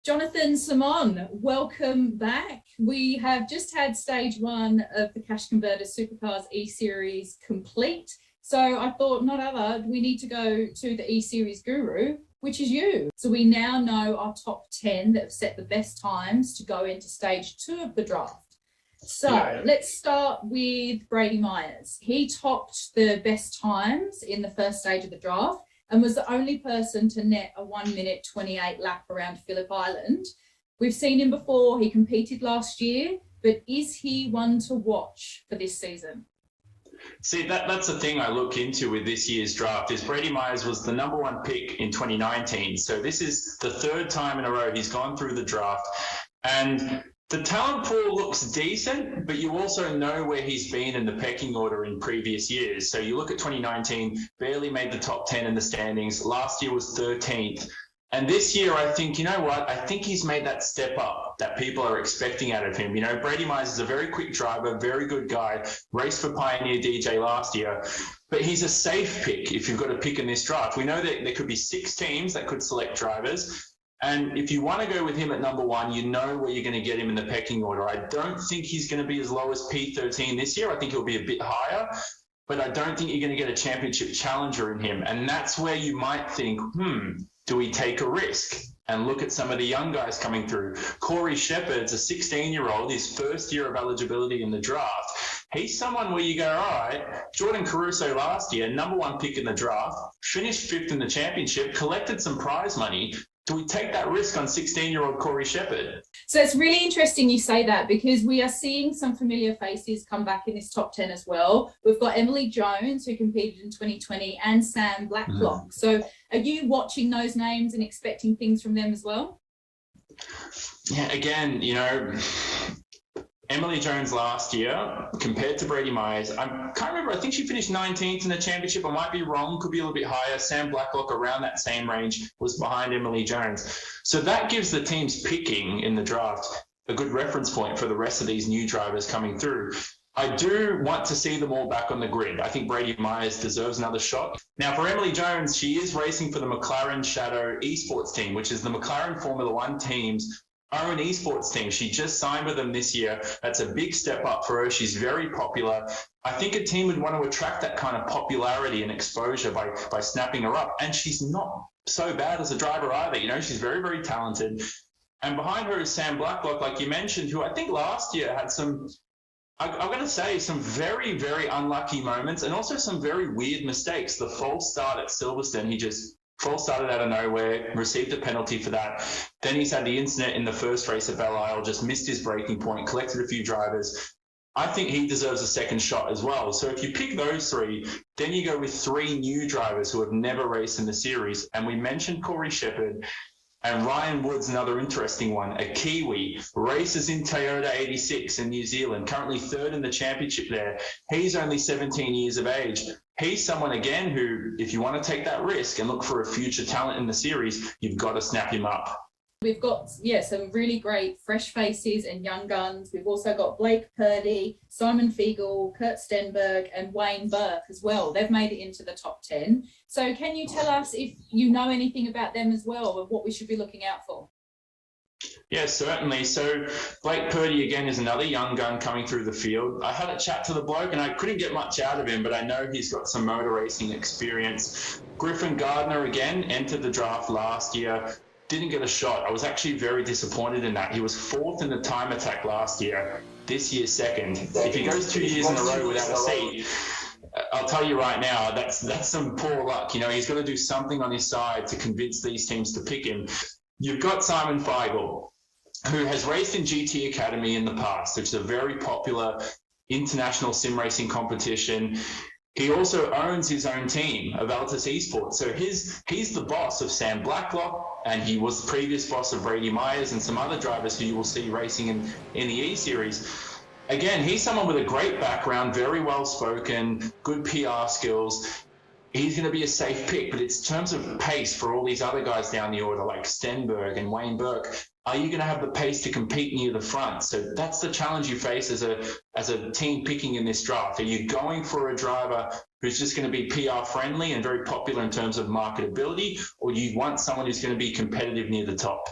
Jonathan Simon, welcome back. We have just had stage one of the Cash Converter Supercars E-Series complete. So I thought, not other, we need to go to the E-Series guru, which is you. So we now know our top 10 that have set the best times to go into stage two of the draft. So let's start with Brady Myers. He topped the best times in the first stage of the draft and was the only person to net a 1 minute 28 lap around Phillip Island. We've seen him before, he competed last year, but is he one to watch for this season? See, that's the thing I look into with this year's draft is Brady Myers was the number one pick in 2019. So this is the third time in a row he's gone through the draft. And the talent pool looks decent, but you also know where he's been in the pecking order in previous years. So you look at 2019, barely made the top 10 in the standings. Last year was 13th. And this year, I think, you know what? I think he's made that step up that people are expecting out of him. You know, Brady Myers is a very quick driver, very good guy, raced for Pioneer DJ last year, but he's a safe pick if you've got a pick in this draft. We know that there could be 6 teams that could select drivers. And if you want to go with him at number one, you know where you're going to get him in the pecking order. I don't think he's going to be as low as P13 this year. I think he'll be a bit higher, but I don't think you're going to get a championship challenger in him. And that's where you might think, do we take a risk and look at some of the young guys coming through? Corey Shepherd's a 16-year-old, his first year of eligibility in the draft. He's someone where you go, all right, Jordan Caruso last year, number one pick in the draft, finished 5th in the championship, collected some prize money. Do we take that risk on 16-year-old Corey Shepherd? So it's really interesting you say that because we are seeing some familiar faces come back in this top 10 as well. We've got Emily Jones, who competed in 2020, and Sam Blacklock. So are you watching those names and expecting things from them as well? Yeah, again, you know, Emily Jones last year compared to Brady Myers, I can't remember, I think she finished 19th in the championship. I might be wrong, could be a little bit higher. Sam Blacklock around that same range was behind Emily Jones. So that gives the teams picking in the draft a good reference point for the rest of these new drivers coming through. I do want to see them all back on the grid. I think Brady Myers deserves another shot. Now, for Emily Jones, she is racing for the McLaren Shadow Esports team, which is the McLaren Formula One team's own esports team. She just signed with them this year. That's a big step up for her. She's very popular. I think a team would want to attract that kind of popularity and exposure by snapping her up. And she's not so bad as a driver either. You know, she's very, very talented. And behind her is Sam Blacklock, like you mentioned, who I think last year had some, I'm going to say, some very, very unlucky moments and also some very weird mistakes. The false start at Silverstone, he just false started out of nowhere, received a penalty for that. Then he's had the incident in the first race at Belle Isle, just missed his braking point, collected a few drivers. I think he deserves a second shot as well. So if you pick those 3, then you go with 3 new drivers who have never raced in the series. And we mentioned Corey Shepherd. And Ryan Wood's another interesting one, a Kiwi, races in Toyota 86 in New Zealand, currently 3rd in the championship there. He's only 17 years of age. He's someone, again, who, if you want to take that risk and look for a future talent in the series, you've got to snap him up. We've got, some really great fresh faces and young guns. We've also got Blake Purdy, Simon Fiegel, Kurt Stenberg, and Wayne Burke as well. They've made it into the top 10. So can you tell us if you know anything about them as well and what we should be looking out for? Yeah, certainly. So Blake Purdy, again, is another young gun coming through the field. I had a chat to the bloke and I couldn't get much out of him, but I know he's got some motor racing experience. Griffin Gardner, again, entered the draft last year. Didn't get a shot. I was actually very disappointed in that. He was 4th in the time attack last year, this year 2nd. If he goes 2 years in a row without a seat, I'll tell you right now, that's some poor luck. You know, he's got to do something on his side to convince these teams to pick him. You've got Simon Fiegel, who has raced in GT Academy in the past, which is a very popular international sim racing competition. He also owns his own team, Avaltus Esports. So he's the boss of Sam Blacklock, and he was the previous boss of Brady Myers and some other drivers who you will see racing in the E-Series. Again, he's someone with a great background, very well-spoken, good PR skills. He's going to be a safe pick, but it's in terms of pace for all these other guys down the order, like Stenberg and Wayne Burke. Are you going to have the pace to compete near the front? So that's the challenge you face as a team picking in this draft. Are you going for a driver who's just going to be PR friendly and very popular in terms of marketability, or do you want someone who's going to be competitive near the top?